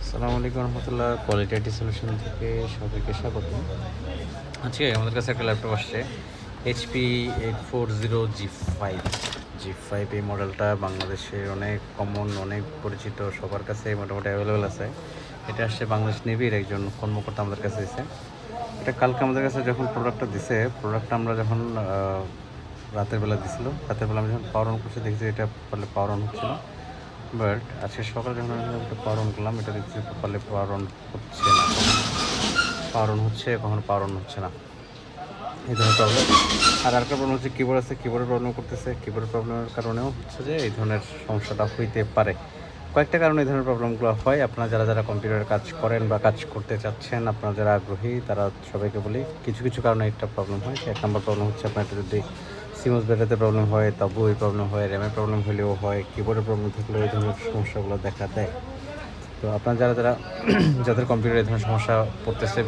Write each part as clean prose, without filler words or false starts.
আসসালামু আলাইকুম রহমতুল্লাহ। Quality IT solution থেকে সবাইকে স্বাগত। আজকে আমাদের কাছে একটা ল্যাপটপ আসছে, এইচপি 840 জি ফাইভ। এই মডেলটা বাংলাদেশে অনেক কমন, অনেক পরিচিত, সবার কাছে মোটামুটি অ্যাভেলেবেল আছে। এটা আসছে বাংলাদেশ নেভির একজন কর্মকর্তা আমাদের কাছে দিছে। এটা কালকে আমাদের কাছে যখন প্রোডাক্টটা দিছে, প্রোডাক্টটা আমরা যখন রাতের বেলা দিছিল, রাতের বেলা আমি যখন পাওয়ার অন করছি দেখছি এটা বলে পাওয়ার অন হচ্ছিল। বাট আজকে সকালে যখন আমি এটা পাওয়ার অন করলাম, এটা দেখছি প্রপারলি পাওয়ার অন হচ্ছে না, পাওয়ার অন হচ্ছে, কখনো পাওয়ার অন হচ্ছে না, এই ধরনের প্রবলেম। আর আরেকটা প্রবলেম হচ্ছে কিবোর্ড আছে, কিবোর্ডের প্রবলেম করতেছে। কিবোর্ডের প্রবলেমের কারণেও হচ্ছে যে এই ধরনের সমস্যাটা হইতে পারে। কয়েকটা কারণে এই ধরনের প্রবলেমগুলো হয়। আপনারা যারা যারা কম্পিউটারের কাজ করেন বা কাজ করতে চাচ্ছেন, আপনারা যারা আগ্রহী তারা সবাইকে বলি, কিছু কিছু কারণে একটা প্রবলেম হয়। এক নম্বর প্রবলেম হচ্ছে আপনার যদি সিমস ব্যাটারিতে প্রবলেম হয়, তবু এই প্রবলেম হয়। র্যামের প্রবলেম হলেও হয়, কিবোর্ডের প্রবলেম থাকলেও এই ধরনের সমস্যাগুলো দেখা দেয়। তো আপনারা যারা যারা যাদের কম্পিউটারে এই ধরনের সমস্যা পড়তেছে,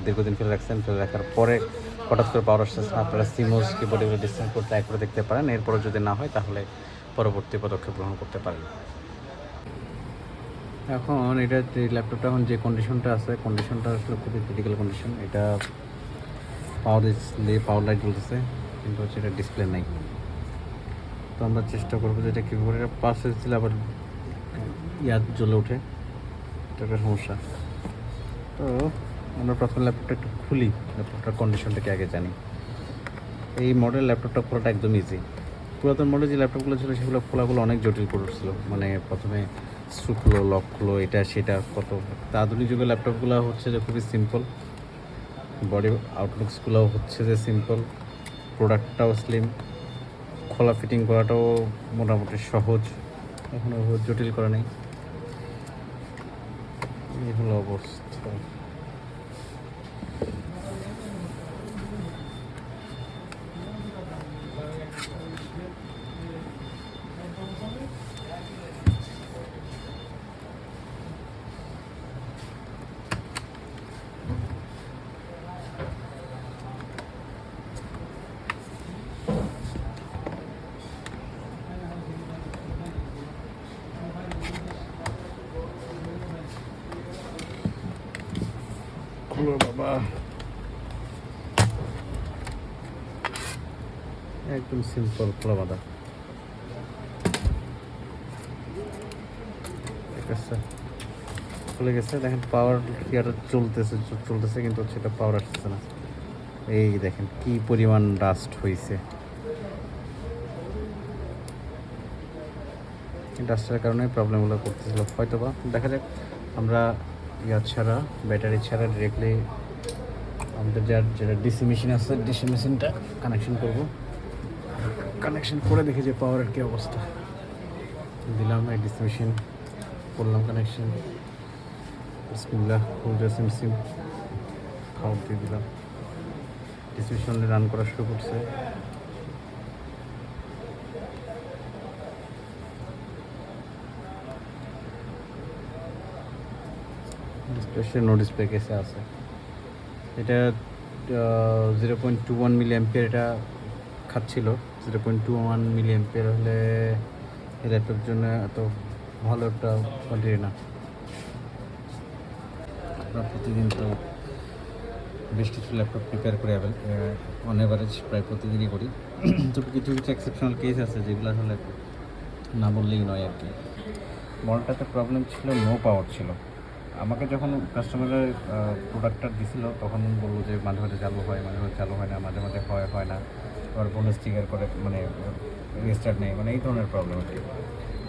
দীর্ঘদিন ফেলে রাখছেন, ফেলে রাখার পরে হঠাৎ করে পাওয়ার আসতেছে না, আপনারা সিমস কিবোর্ড এগুলো ডিসকানেক্ট করে ট্রাই করে দেখতে পারেন। এরপরে যদি না হয় তাহলে পরবর্তী পদক্ষেপ গ্রহণ করতে পারেন। এখন এটা ল্যাপটপটা এখন যে কন্ডিশনটা আছে, কন্ডিশনটা আসলে খুবই ক্রিটিক্যাল কন্ডিশন। এটা পাওয়ার লাইট জ্বলতেছে, কিন্তু হচ্ছে এটা ডিসপ্লে নাই। তো আমরা চেষ্টা করবো যে এটা কীভাবে, এটা পাশে দিলে আবার জ্বলে ওঠে, এটা একটা সমস্যা। তো আমরা প্রথমে ল্যাপটপটা একটু খুলি, ল্যাপটপটার কন্ডিশনটাকে আগে জানি। এই মডেল ল্যাপটপটা খোলাটা একদম ইজি। পুরাতন মডেল যে ল্যাপটপগুলো ছিল সেগুলো খোলাগুলো অনেক জটিল করছিল, মানে প্রথমে স্ক্রু খুলো, লক খুলো, এটা সেটা কত। আধুনিক যুগের ল্যাপটপগুলো হচ্ছে যে খুবই সিম্পল, বডি আউটলুকসগুলোও হচ্ছে যে সিম্পল, প্রোডাক্টটাও স্লিম, খোলা ফিটিং করাটাও মোটামুটি সহজ, এখনও জটিল করা নেই। এই হলো অবস্থা। খুলো বাবা, একদম সিম্পল খোলা বাঁধা। ঠিক আছে, খুলে গেছে। দেখেন পাওয়ার ইয়াটা চলতেছে কিন্তু হচ্ছে এটা পাওয়ার আসতেছে না। এই দেখেন কি পরিমাণ ডাস্ট হয়েছে। ডাস্টের কারণে প্রবলেমগুলো করতেছিল হয়তো বা। দেখা যাক, আমরা ছাড়া, ব্যাটারি ছাড়া ডিরেক্টলি আমাদের যেটা ডিসি মেশিন আছে, ডিসি মেশিনটা কানেকশন করব। কানেকশন করে দেখি যে পাওয়ারের কী অবস্থা। দিলাম এই ডিসি মেশিন, করলাম কানেকশন, বিসমিল্লাহ, খুলতে সিম খাওয়া দিয়ে দিলাম। ডিসি মেশিন রান করা শুরু করছে। ডিসপ্লে নো ডিসপ্লে কেসে আছে। এটা 0.21 মিলি অ্যাম্পিয়ার এটা খাচ্ছিল। 0.21 মিলি অ্যাম্পিয়ার হলে এই ল্যাপটপের জন্য এত ভালো একটা কোয়ান্টিটি না। আমরা প্রতিদিন তো বেশ কিছু ল্যাপটপ প্রিপেয়ার করে অন অ্যাভারেজ প্রায় প্রতিদিনই করি। তবে কিছু কিছু এক্সেপশনাল কেস আছে যেগুলো আসলে না বললেই নয় আর কি। মডেলটাতে প্রবলেম ছিল, নো পাওয়ার ছিল। আমাকে যখন কাস্টমারের প্রোডাক্টটা দিছিল তখন বললো যে মাঝে মাঝে চালু হয়, মাঝে মাঝে চালু হয় না, মাঝে মাঝে হয় না, আবার বলে স্টিকার করে, মানে রেজিস্টার্ড নেই, মানে এই ধরনের প্রবলেম আর কি।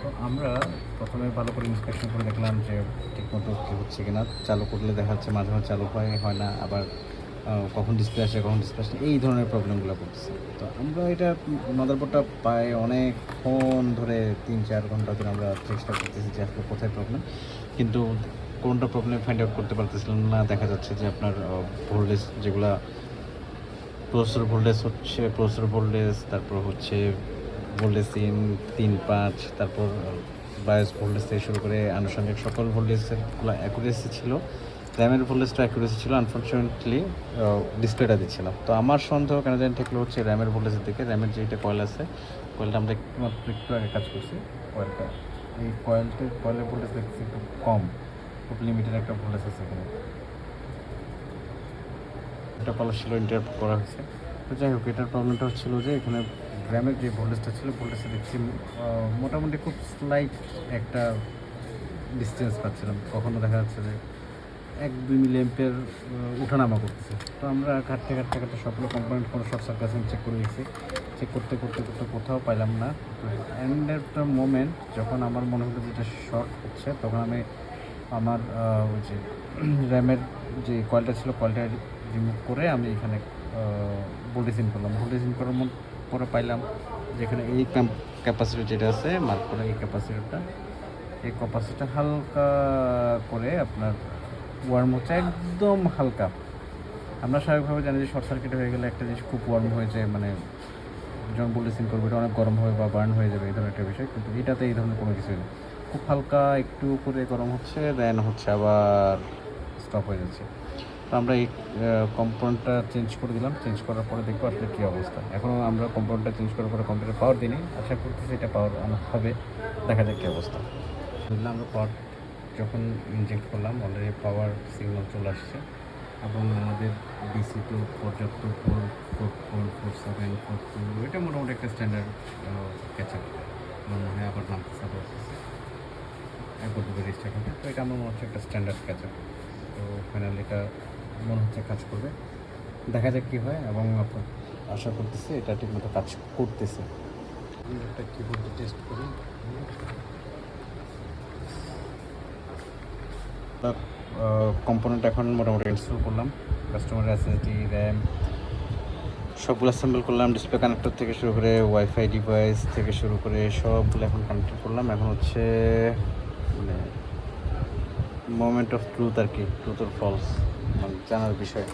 তো আমরা প্রথমে ভালো করে ইন্সপেকশন করে দেখলাম যে ঠিকমতো কী হচ্ছে কিনা। চালু করলে দেখা যাচ্ছে মাঝে মাঝে চালু হয় না, আবার কখন ডিসপ্লে আসে কখন ডিসপ্লে আসে, এই ধরনের প্রবলেমগুলো করতেছে। তো আমরা এটা মাদারবোর্ডটা পায় অনেকক্ষণ ধরে 3-4 ঘন্টা ধরে আমরা চেষ্টা করতেছি যে আসলে কোথায় প্রবলেম, কিন্তু কোনটা প্রবলেম ফাইন্ড আউট করতে পারতেছিলাম না। দেখা যাচ্ছে যে আপনার ভোল্টেজ যেগুলা প্রসেসর ভোল্টেজ, তারপর হচ্ছে ভোল্টেজ 3-5, তারপর বায়োস ভোল্টেজ থেকে শুরু করে আনুষঙ্গিক সকল ভোল্টেজগুলো অ্যাকুরেসি ছিল। র্যামের ভোল্টেজটা অ্যাকুরেসি ছিল, আনফর্চুনেটলি ডিসপ্লেটা দিচ্ছিলাম। তো আমার সন্দেহ কেন জানি ঠেকলো হচ্ছে র্যামের ভোল্টেজের দিকে। র্যামের যেটা কয়েল আছে, কয়েলটা আমরা একটু আগে কাজ করছি, কয়েলটা এই কয়েলের ভোল্টেজ দেখছি একটু কম, খুব লিমিটেড একটা ভোল্টেজ আছে এখানে। একটা পালার ছিল ইন্টারাপ্ট করা হয়েছে। তো যাই হোক, এটার প্রবলেমটা হচ্ছিলো যে এখানে র্যামের যে ভোল্টেজটা ছিল, ভোল্টেজটা দেখছি মোটামুটি খুব স্লাইট একটা ডিস্টেন্স পাচ্ছিলাম। কখনো দেখা যাচ্ছে যে 1-2 মিলি অ্যাম্পিয়ার উঠানামা করতেছে। তো আমরা ঘাটতে সবগুলো কম্পোনেন্ট কোনো শর্ট সার্কিট চেক করে দিয়েছি। চেক করতে কোথাও পাইলাম না। তো এন্ড একটা মোমেন্ট যখন আমার মনে হলো যে এটা শর্ট হচ্ছে, তখন আমি আমার ওই যে র্যামের যে কয়েলটা ছিল, কয়েলটা রিমুভ করে আমি এখানে ভোল্টেজ ইন করলাম। ভোল্টেজ ইন করার পরে পাইলাম যেখানে এই ক্যাপাসিটি যেটা আছে মার্ক করা, এই ক্যাপাসিটিটা হালকা করে আপনার ওয়ার্ম হচ্ছে, একদম হালকা। আমরা স্বাভাবিকভাবে জানি যে শর্ট সার্কিট হয়ে গেলে একটা জিনিস খুব ওয়ার্ম হয়ে যায়, মানে যখন ভোল্টেজ ইন করবে এটা অনেক গরম হবে বা বার্ন হয়ে যাবে, এই ধরনের একটা বিষয়। কিন্তু এটাতে এই ধরনের কোনো কিছুই নেই, খুব হালকা একটু করে গরম হচ্ছে, দেন হচ্ছে আবার স্টপ হয়ে যাচ্ছে। তো আমরা এই কম্পাউন্ডটা চেঞ্জ করে দিলাম। চেঞ্জ করার পরে দেখবো আসলে কী অবস্থা। এখনও আমরা কম্পাউন্ডটা চেঞ্জ করার পরে কম্পিউটার পাওয়ার দিইনি, আশা করতেছি এটা পাওয়ার হবে, দেখা যাক কী অবস্থা। বুঝলাম, আমরা পাওয়ার যখন ইনজেক্ট করলাম অলরেডি পাওয়ার সিগন্যাল চলে আসছে এবং আমাদের ডিসি টু পর্যাপ্ত 44742, এটা মোটামুটি একটা স্ট্যান্ডার্ড ক্যাচআপ। আমার মনে হয় আবার নামতে সাপোর্ট একবার দুটো রেজিস্টার হবে। তো এটা আমার মনে হচ্ছে একটা স্ট্যান্ডার্ড ক্যাচআপ। তো ফাইনালি এটা মনে হচ্ছে কাজ করবে, দেখা যাক কী হয়। এবং আশা করতেছি এটা ঠিকমতো কাজ করতেছে। একটা কিবোর্ড টেস্ট করি। কম্পোনেন্ট এখন মোটামুটি ইনস্টল করলাম, কাস্টমার এসএসডি, র্যাম সবগুলো অ্যাসেম্বল করলাম। ডিসপ্লে কানেক্টর থেকে শুরু করে ওয়াইফাই ডিভাইস থেকে শুরু করে সবগুলো এখন কানেক্ট করলাম। এখন হচ্ছে মানে মোমেন্ট অফ ট্রুথ আর কি, ট্রুথ অর ফলস মানে জানার বিষয়,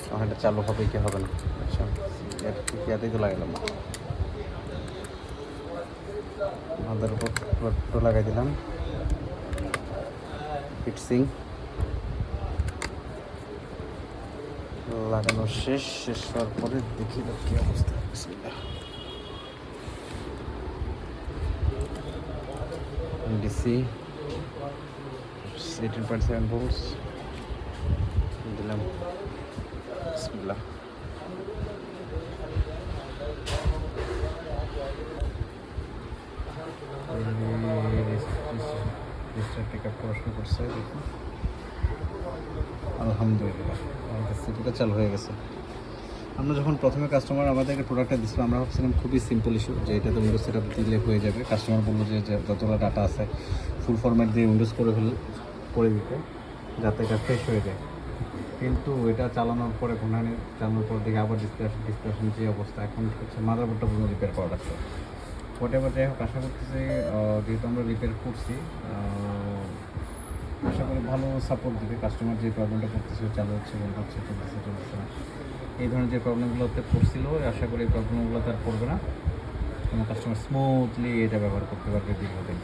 তখন এটা চালু হবে কি হবে না। আচ্ছা, ইয়াতেই তো লাগালাম, মাথার উপর লাগাই দিলাম। ফিক্সিং লাগানো শেষ হওয়ার পরে দেখি কি অবস্থা। ডিসি 18.7 ভোল্টস দিলাম। বিসমিল্লাহ। পিক আপ করা শুরু করছে, দেখুন আলহামদুলিল্লাহ আমাদের সিটিটা চালু হয়ে গেছে। আমরা যখন প্রথমে কাস্টমার আমাদেরকে প্রোডাক্টটা দিচ্ছিল, আমরা ভাবছিলাম খুবই সিম্পল ইস্যু, যে এটাতে উইন্ডোজ সেট আপ দিলে হয়ে যাবে। কাস্টমার বললো যে যতটা ডাটা আছে ফুল ফরম্যাট দিয়ে উইন্ডোজ করে দিতে, যাতে এটা ফ্রেশ হয়ে যায়। কিন্তু এটা চালানোর পরে ঘুনানি চালানোর পর দেখে আবার ডিসপ্লেশন যে অবস্থা, এখন হচ্ছে মাদারবোর্ডটা পুরো রিপেয়ার করা লাগছে। হোয়াটএভার, যাই হোক, আশা করতেছি যেহেতু আমরা রিপেয়ার করছি, আশা করি ভালো সাপোর্ট দেবে। কাস্টমার যে প্রবলেমটা করতেছে, চালু হচ্ছে, বন্ধ হচ্ছে, চলতেছে না, এই ধরনের যে প্রবলেমগুলোতে পড়ছিল, আশা করি এই প্রবলেমগুলো তার পড়বে না। কোনো কাস্টমার স্মুথলি এটা ব্যবহার করতে পারবে দীর্ঘদিন,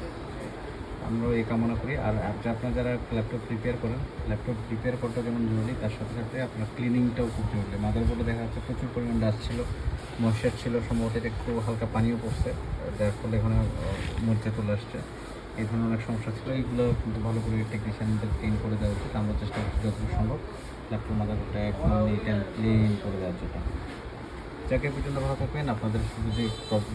আমরা এই কামনা করি। আর আপনারা যারা ল্যাপটপ রিপেয়ার করেন, ল্যাপটপ রিপেয়ার করাটা যেমন জরুরি, তার সাথে সাথে আপনার ক্লিনিংটাও খুব জরুরি। মাদারবোর্ডে দেখা যাচ্ছে প্রচুর পরিমাণ ডাস্ট ছিল, ময়েশ্চার ছিল, সম্ভবত এটা একটু হালকা পানিও পড়ছে, যার ফলে এখানে মরিচা চলে আসছে। এই ধরনের অনেক সমস্যা ছিল, এইগুলো কিন্তু ভালো করে টেকনিশিয়ানদের ক্লিন করে দেওয়া উচিত। আমরা চেষ্টা করছি যতটুকু সম্ভব ল্যাপটপ মাদারবোর্ডটা একদম নিট অ্যান্ড ক্লিন করে দেওয়ার জন্য। যাকে পর্যন্ত ভালো থাকবেন। আপনাদের যদি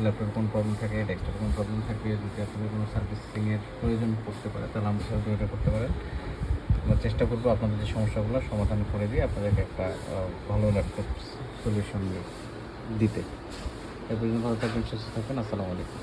ল্যাপটপের কোনো প্রবলেম থাকে, ডেস্কটপের কোনো প্রবলেম থাকে, যদি আপনাদের কোনো সার্ভিসিংয়ের প্রয়োজন পড়তে পারে, তাহলে আমাদের সাথে যোগাযোগ করতে পারেন। আমরা চেষ্টা করবো আপনাদের যে সমস্যাগুলো সমাধান করে দিয়ে আপনাদেরকে একটা ভালো ল্যাপটপ সলিউশন দিতে। এ পর্যন্ত ভালো থাকবেন, সুস্থ থাকবেন। আসসালামু আলাইকুম।